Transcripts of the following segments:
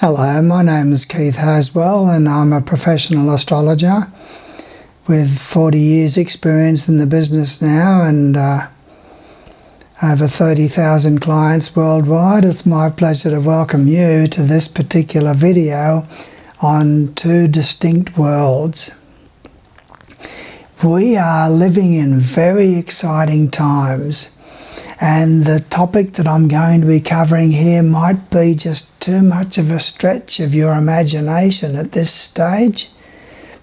Hello, my name is Keith Haswell and I'm a professional astrologer with 40 years experience in the business now and over 30,000 clients worldwide. It's my pleasure to welcome you to this particular video on two distinct worlds. We are living in very exciting times, and the topic that I'm going to be covering here might be just too much of a stretch of your imagination at this stage,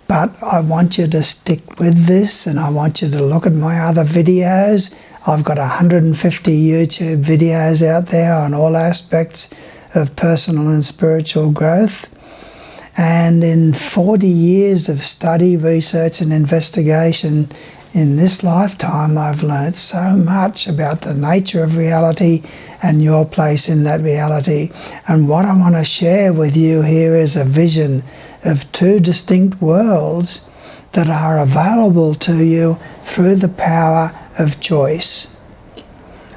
but I want you to stick with this and I want you to look at my other videos. I've got 150 YouTube videos out there on all aspects of personal and spiritual growth. And in 40 years of study, research and investigation in this lifetime, I've learned so much about the nature of reality and your place in that reality. And what I want to share with you here is a vision of two distinct worlds that are available to you through the power of choice.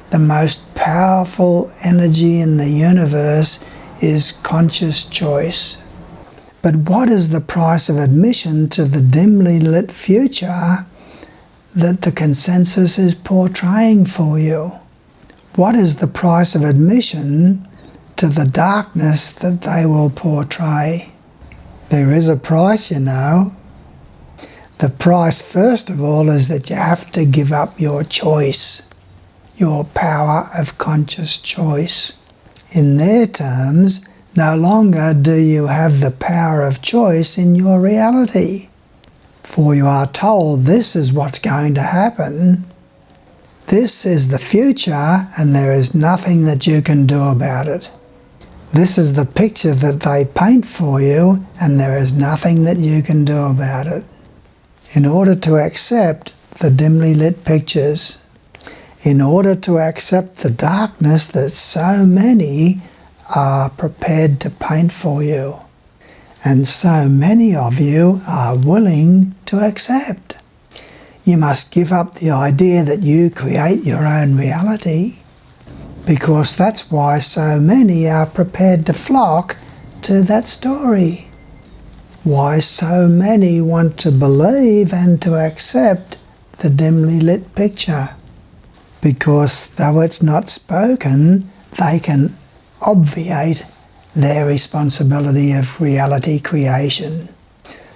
The most powerful energy in the universe is conscious choice. But what is the price of admission to the dimly lit future that the consensus is portraying for you? What is the price of admission to the darkness that they will portray? There is a price, you know. The price, first of all, is that you have to give up your choice, your power of conscious choice. In their terms, no longer do you have the power of choice in your reality. For you are told this is what's going to happen. This is the future and there is nothing that you can do about it. This is the picture that they paint for you and there is nothing that you can do about it. In order to accept the dimly lit pictures, in order to accept the darkness that so many are prepared to paint for you, and so many of you are willing to accept. You must give up the idea that you create your own reality, because that's why so many are prepared to flock to that story. Why so many want to believe and to accept the dimly lit picture. Because though it's not spoken, they can obviate their responsibility of reality creation.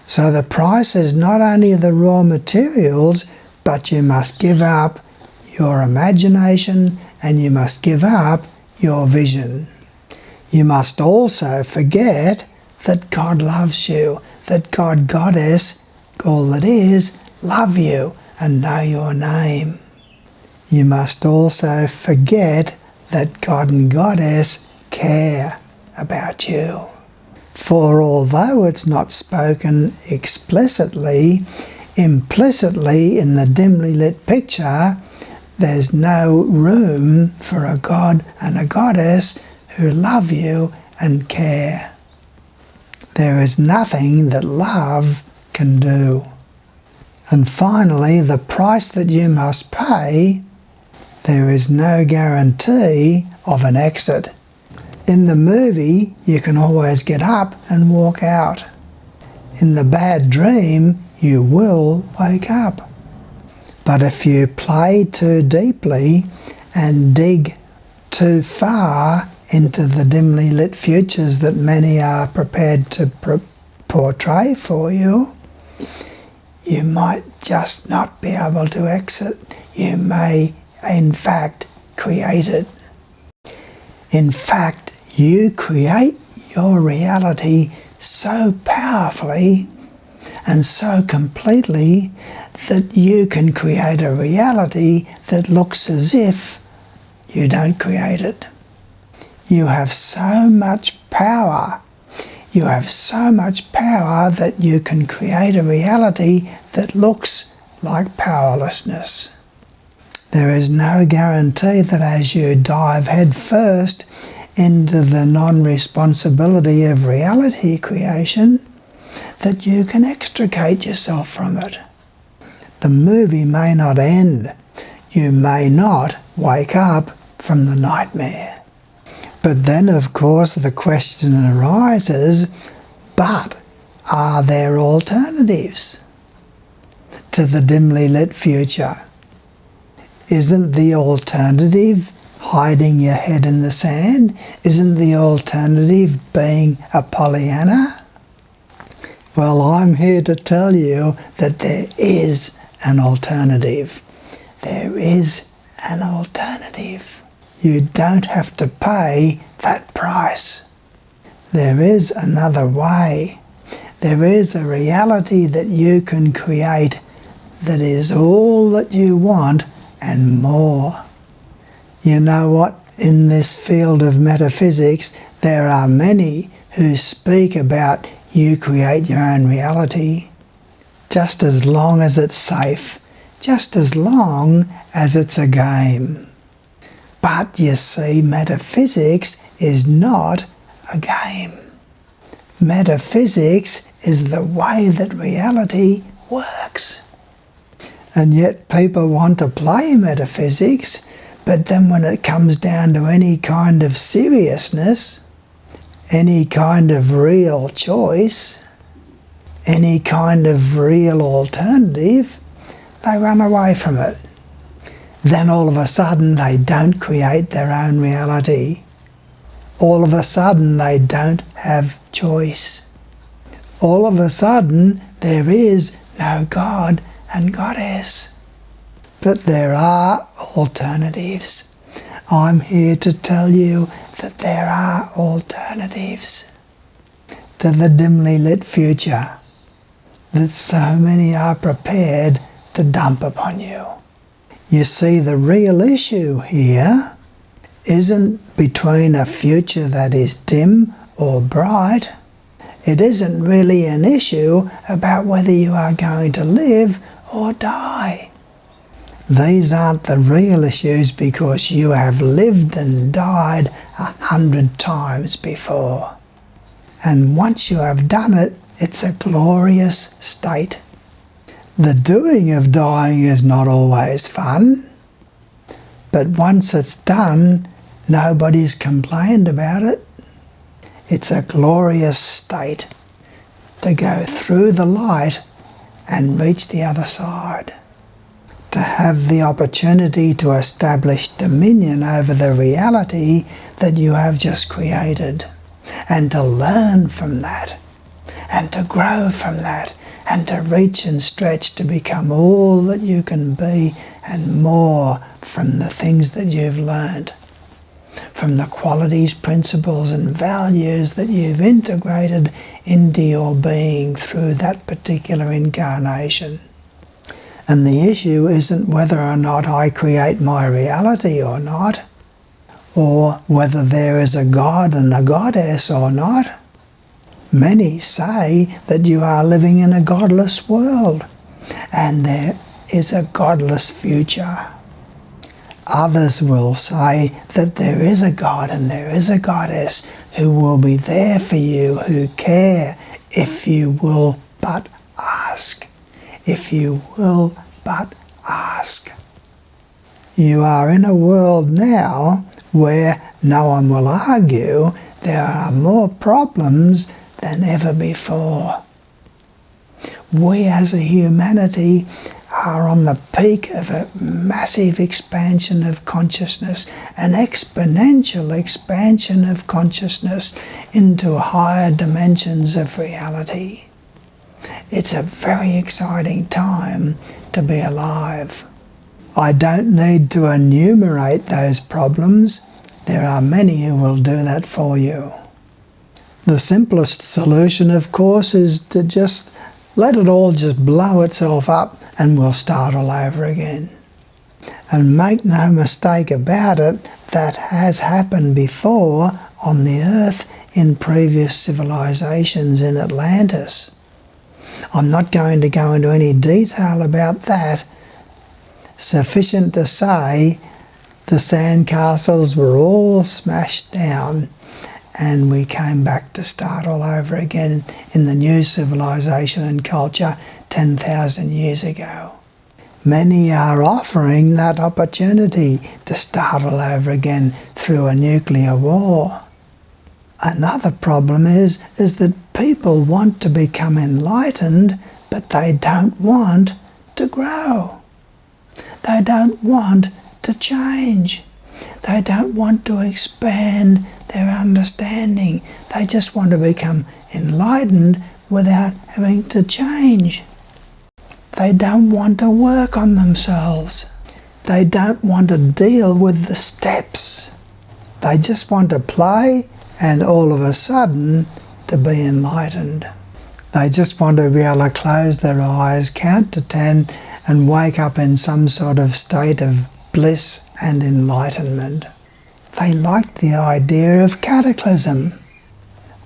So the price is not only the raw materials, but you must give up your imagination and you must give up your vision. You must also forget that God loves you, that God, Goddess, all that is, love you and know your name. You must also forget that God and Goddess care about you. For although it's not spoken explicitly, implicitly in the dimly lit picture, there's no room for a God and a Goddess who love you and care. There is nothing that love can do. And finally, the price that you must pay, there is no guarantee of an exit. In the movie, you can always get up and walk out. In the bad dream, you will wake up. But if you play too deeply and dig too far into the dimly lit futures that many are prepared to portray for you, you might just not be able to exit. You may, in fact, create it. In fact, you create your reality so powerfully and so completely that you can create a reality that looks as if you don't create it. You have so much power. You have so much power that you can create a reality that looks like powerlessness. There is no guarantee that as you dive headfirst into the non-responsibility of reality creation, that you can extricate yourself from it. The movie may not end. You may not wake up from the nightmare. But then, of course, the question arises, but are there alternatives to the dimly lit future? Isn't the alternative hiding your head in the sand? Isn't the alternative being a Pollyanna? Well, I'm here to tell you that there is an alternative. There is an alternative. You don't have to pay that price. There is another way. There is a reality that you can create that is all that you want and more. You know what? In this field of metaphysics, there are many who speak about you create your own reality, just as long as it's safe, just as long as it's a game. But you see, metaphysics is not a game. Metaphysics is the way that reality works. And yet people want to play metaphysics, but then when it comes down to any kind of seriousness, any kind of real choice, any kind of real alternative, they run away from it. Then all of a sudden they don't create their own reality. All of a sudden they don't have choice. All of a sudden there is no God and Goddess. But there are alternatives. I'm here to tell you that there are alternatives to the dimly lit future that so many are prepared to dump upon you. You see, the real issue here isn't between a future that is dim or bright. It isn't really an issue about whether you are going to live or die. These aren't the real issues because you have lived and died 100 times before. And once you have done it, it's a glorious state. The doing of dying is not always fun, but once it's done, nobody's complained about it. It's a glorious state to go through the light and reach the other side, to have the opportunity to establish dominion over the reality that you have just created, and to learn from that, and to grow from that, and to reach and stretch to become all that you can be and more from the things that you've learned, from the qualities, principles and values that you've integrated into your being through that particular incarnation. And the issue isn't whether or not I create my reality or not, or whether there is a God and a Goddess or not. Many say that you are living in a godless world, and there is a godless future. Others will say that there is a God and there is a Goddess who will be there for you, who care if you will but ask. If you will but ask. You are in a world now where no one will argue there are more problems than ever before. We as a humanity are on the peak of a massive expansion of consciousness, an exponential expansion of consciousness into higher dimensions of reality. It's a very exciting time to be alive. I don't need to enumerate those problems. There are many who will do that for you. The simplest solution, of course, is to just let it all just blow itself up and we'll start all over again. And make no mistake about it, that has happened before on the earth in previous civilizations in Atlantis. I'm not going to go into any detail about that. Sufficient to say the sandcastles were all smashed down and we came back to start all over again in the new civilization and culture 10,000 years ago. Many are offering that opportunity to start all over again through a nuclear war. Another problem is that people want to become enlightened, but they don't want to grow. They don't want to change. They don't want to expand their understanding. They just want to become enlightened without having to change. They don't want to work on themselves. They don't want to deal with the steps. They just want to play and all of a sudden to be enlightened. They just want to be able to close their eyes, count to 10 and wake up in some sort of state of bliss and enlightenment. They like the idea of cataclysm,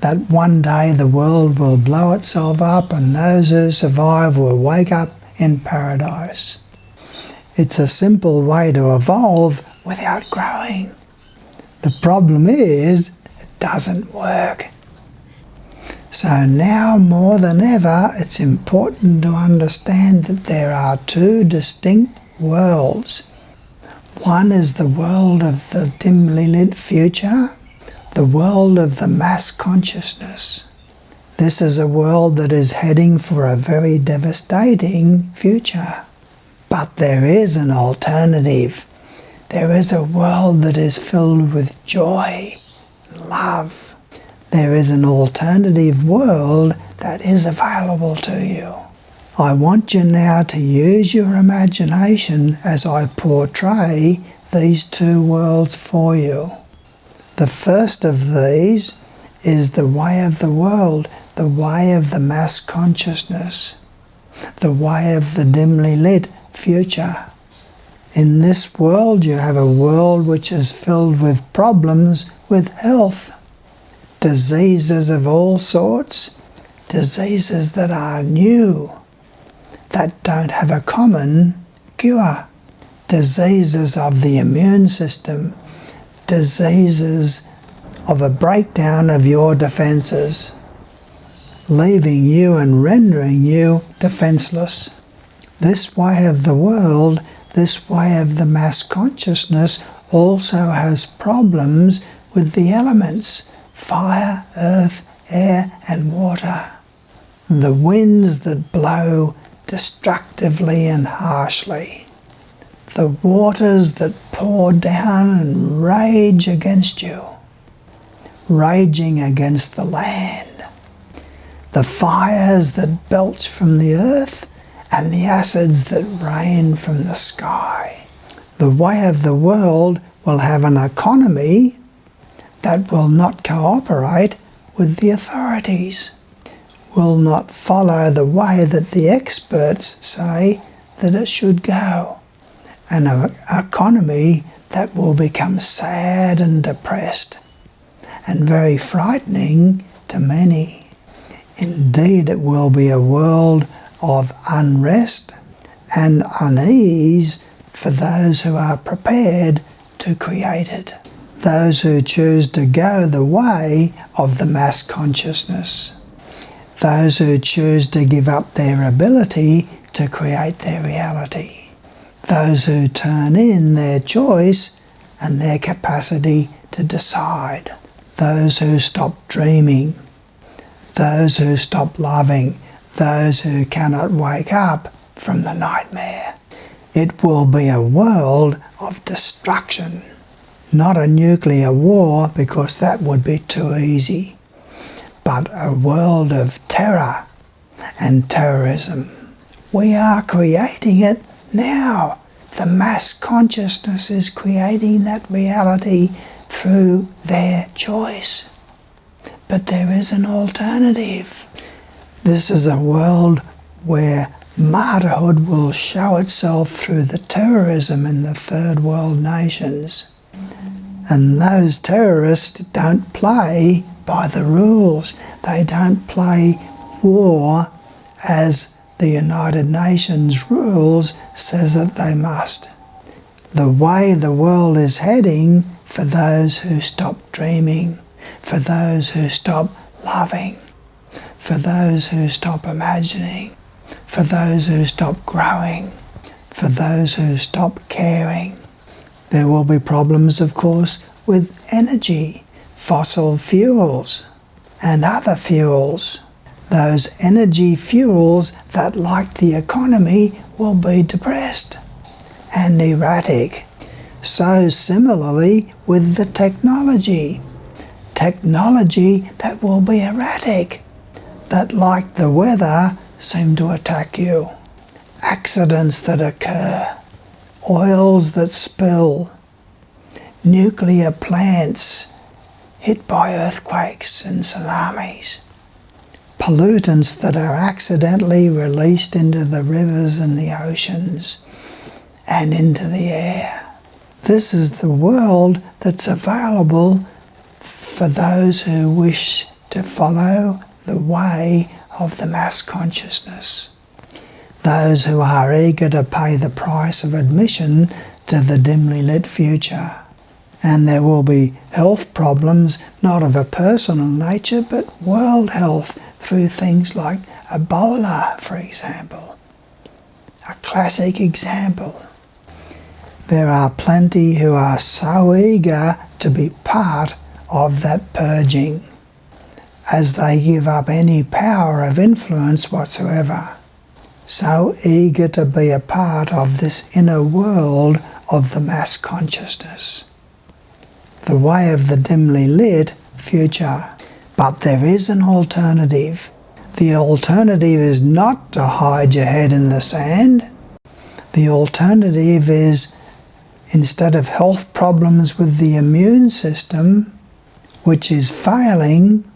that one day the world will blow itself up and those who survive will wake up in paradise. It's a simple way to evolve without growing. The problem is, it doesn't work. So now more than ever, it's important to understand that there are two distinct worlds. One is the world of the dimly lit future, the world of the mass consciousness. This is a world that is heading for a very devastating future. But there is an alternative. There is a world that is filled with joy, love. There is an alternative world that is available to you. I want you now to use your imagination as I portray these two worlds for you. The first of these is the way of the world, the way of the mass consciousness, the way of the dimly lit future. In this world you have a world which is filled with problems with health, diseases of all sorts, diseases that are new, that don't have a common cure, diseases of the immune system, diseases of a breakdown of your defenses, leaving you and rendering you defenseless. This way of the world, this way of the mass consciousness also has problems with the elements, fire, earth, air and water. The winds that blow destructively and harshly. The waters that pour down and rage against you, raging against the land. The fires that belch from the earth and the acids that rain from the sky. The way of the world will have an economy that will not cooperate with the authorities, will not follow the way that the experts say that it should go. An economy that will become sad and depressed and very frightening to many. Indeed, it will be a world of unrest and unease for those who are prepared to create it, those who choose to go the way of the mass consciousness, those who choose to give up their ability to create their reality, those who turn in their choice and their capacity to decide, those who stop dreaming, those who stop loving, those who cannot wake up from the nightmare. It will be a world of destruction, not a nuclear war because that would be too easy, but a world of terror and terrorism. We are creating it now. The mass consciousness is creating that reality through their choice. But there is an alternative. This is a world where martyrhood will show itself through the terrorism in the third world nations. And those terrorists don't play by the rules. They don't play war as the United Nations rules says that they must. The way the world is heading, for those who stop dreaming, for those who stop loving, for those who stop imagining, for those who stop growing, for those who stop caring. There will be problems, of course, with energy, fossil fuels, and other fuels. Those energy fuels that, like the economy, will be depressed and erratic. So similarly with the technology that will be erratic, that, like the weather, seem to attack you. Accidents that occur, oils that spill, nuclear plants hit by earthquakes and tsunamis, pollutants that are accidentally released into the rivers and the oceans and into the air. This is the world that's available for those who wish to follow the way of the mass consciousness. Those who are eager to pay the price of admission to the dimly lit future. And there will be health problems, not of a personal nature, but world health through things like Ebola, for example. A classic example. There are plenty who are so eager to be part of that purging, as they give up any power of influence whatsoever. So eager to be a part of this inner world of the mass consciousness. The way of the dimly lit future. But there is an alternative. The alternative is not to hide your head in the sand. The alternative is, instead of health problems with the immune system, which is failing,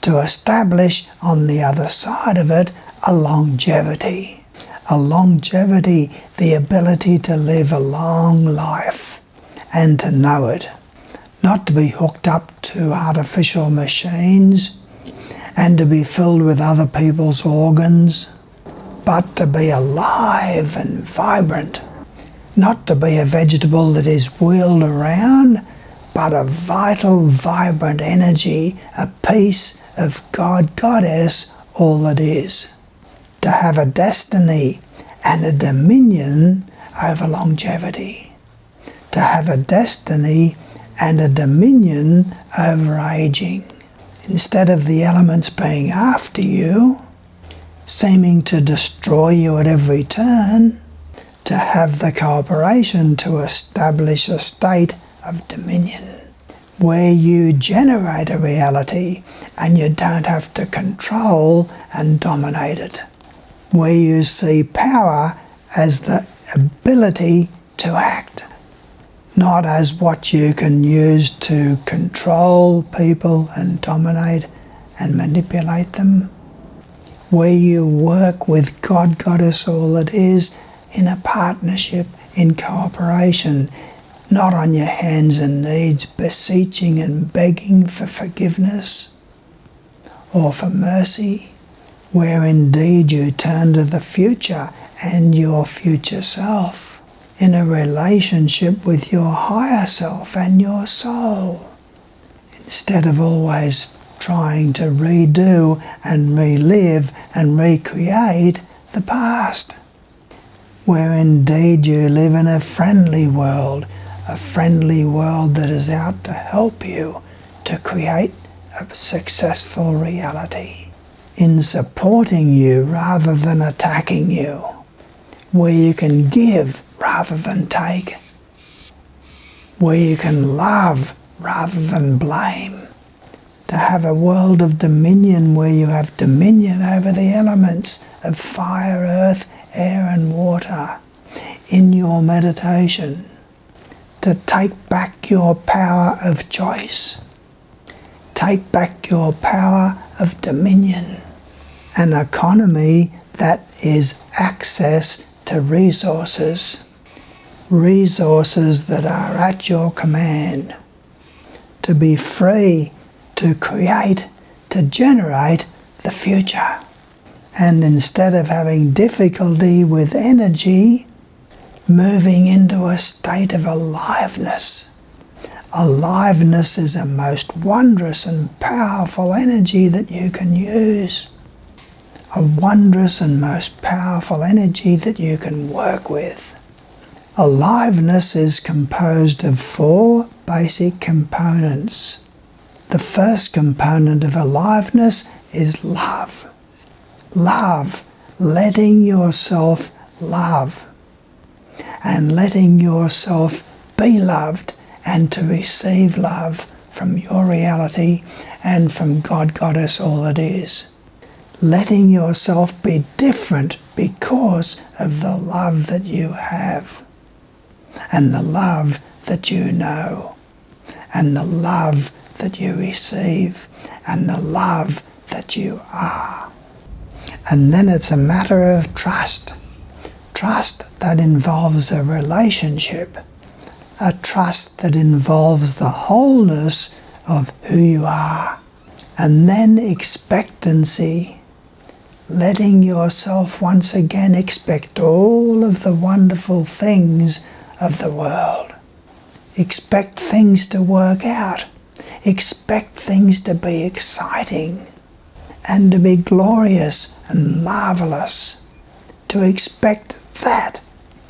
to establish on the other side of it a longevity. A longevity, the ability to live a long life and to know it. Not to be hooked up to artificial machines and to be filled with other people's organs, but to be alive and vibrant. Not to be a vegetable that is wheeled around, but a vital, vibrant energy, a piece of God, Goddess, all that is. To have a destiny and a dominion over longevity. To have a destiny and a dominion over aging. Instead of the elements being after you, seeming to destroy you at every turn, to have the cooperation to establish a state of dominion, where you generate a reality and you don't have to control and dominate it, where you see power as the ability to act, not as what you can use to control people and dominate and manipulate them, where you work with God, Goddess, all that is, in a partnership, in cooperation, not on your hands and knees beseeching and begging for forgiveness or for mercy, where indeed you turn to the future and your future self in a relationship with your higher self and your soul, instead of always trying to redo and relive and recreate the past, where indeed you live in a friendly world that is out to help you to create a successful reality, in supporting you rather than attacking you, where you can give rather than take, where you can love rather than blame, to have a world of dominion where you have dominion over the elements of fire, earth, air and water in your meditation, to take back your power of choice, take back your power of dominion, an economy that is access to resources that are at your command, to be free to create, to generate the future. And instead of having difficulty with energy, moving into a state of aliveness. Aliveness is a most wondrous and powerful energy that you can use. a wondrous and most powerful energy that you can work with. Aliveness is composed of 4 basic components. The first component of aliveness is love. Love, letting yourself love, and letting yourself be loved and to receive love from your reality and from God, Goddess, all it is. Letting yourself be different because of the love that you have, and the love that you know, and the love that you receive, and the love that you are. And then it's a matter of trust. Trust that involves a relationship. A trust that involves the wholeness of who you are. And then expectancy. Letting yourself once again expect all of the wonderful things of the world. Expect things to work out. Expect things to be exciting and to be glorious and marvelous. To expect that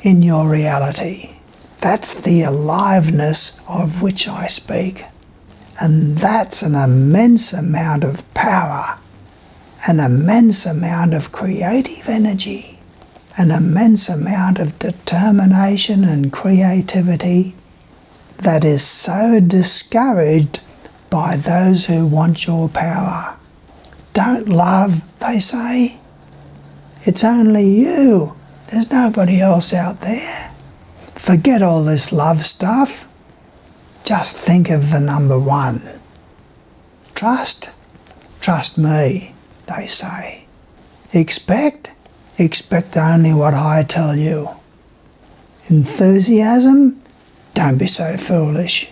in your reality. That's the aliveness of which I speak. And that's an immense amount of power, an immense amount of creative energy, an immense amount of determination and creativity that is so discouraged by those who want your power. Don't love, they say. It's only you. There's nobody else out there. Forget all this love stuff. Just think of the number 1. Trust? Trust me, they say. Expect? Expect only what I tell you. Enthusiasm? Don't be so foolish.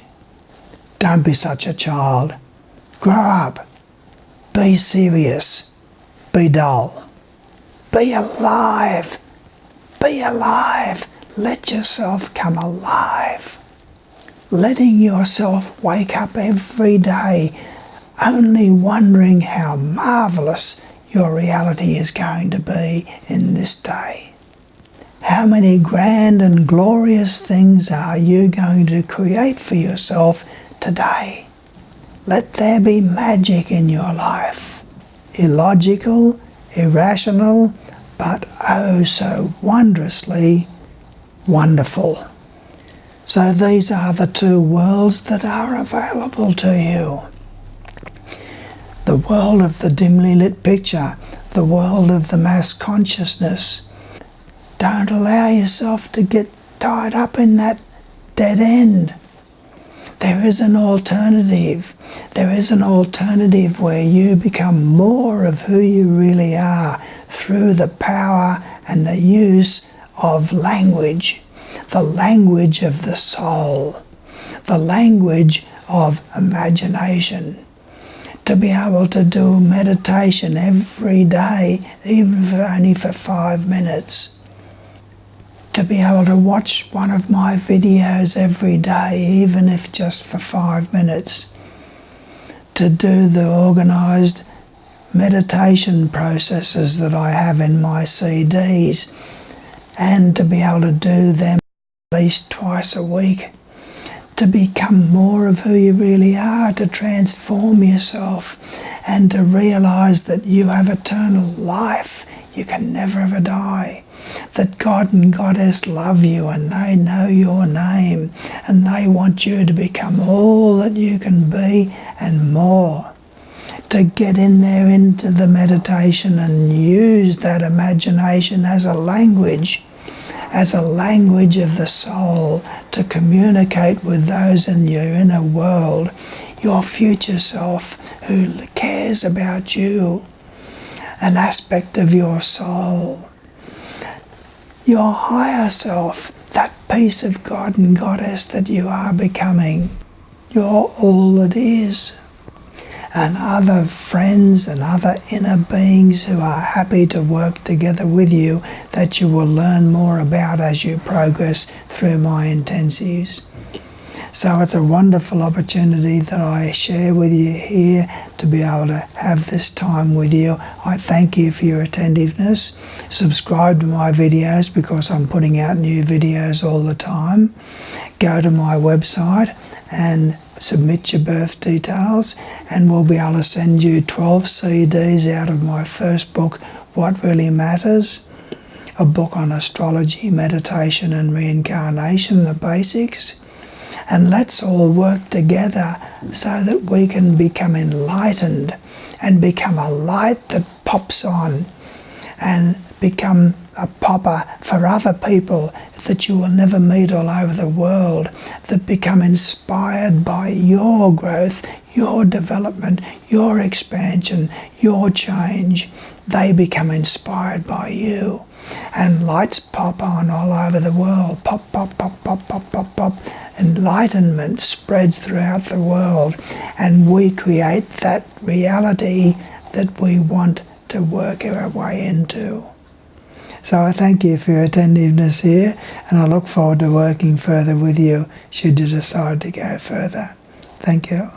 Don't be such a child. Grow up. Be serious. Be dull. Be alive. Be alive. Let yourself come alive. Letting yourself wake up every day only wondering how marvelous your reality is going to be in this day. How many grand and glorious things are you going to create for yourself today? Let there be magic in your life. Illogical, irrational, but oh so wondrously wonderful. So these are the 2 worlds that are available to you. The world of the dimly lit picture, the world of the mass consciousness. Don't allow yourself to get tied up in that dead end. There is an alternative. There is an alternative where you become more of who you really are through the power and the use of language. The language of the soul. The language of imagination. To be able to do meditation every day, even if only for 5 minutes. To be able to watch one of my videos every day, even if just for 5 minutes. To do the organised meditation processes that I have in my CDs, and to be able to do them at least twice a week. To become more of who you really are, to transform yourself, and to realise that you have eternal life. You can never ever die. That God and Goddess love you and they know your name and they want you to become all that you can be and more. To get in there into the meditation and use that imagination as a language of the soul, to communicate with those in your inner world, your future self who cares about you, an aspect of your soul, your higher self, that piece of God and Goddess that you are becoming. You're all that is. And other friends and other inner beings who are happy to work together with you, that you will learn more about as you progress through my intensives. So it's a wonderful opportunity that I share with you here to be able to have this time with you. I thank you for your attentiveness. Subscribe to my videos because I'm putting out new videos all the time. Go to my website and submit your birth details, and we'll be able to send you 12 CDs out of my first book, What Really Matters, a book on astrology, meditation and reincarnation, the basics. And let's all work together so that we can become enlightened and become a light that pops on and become a popper for other people that you will never meet all over the world, that become inspired by your growth, your development, your expansion, your change. They become inspired by you. And lights pop on all over the world. Pop, pop, pop, pop, pop, pop, pop. Enlightenment spreads throughout the world. And we create that reality that we want to work our way into. So I thank you for your attentiveness here, and I look forward to working further with you should you decide to go further. Thank you.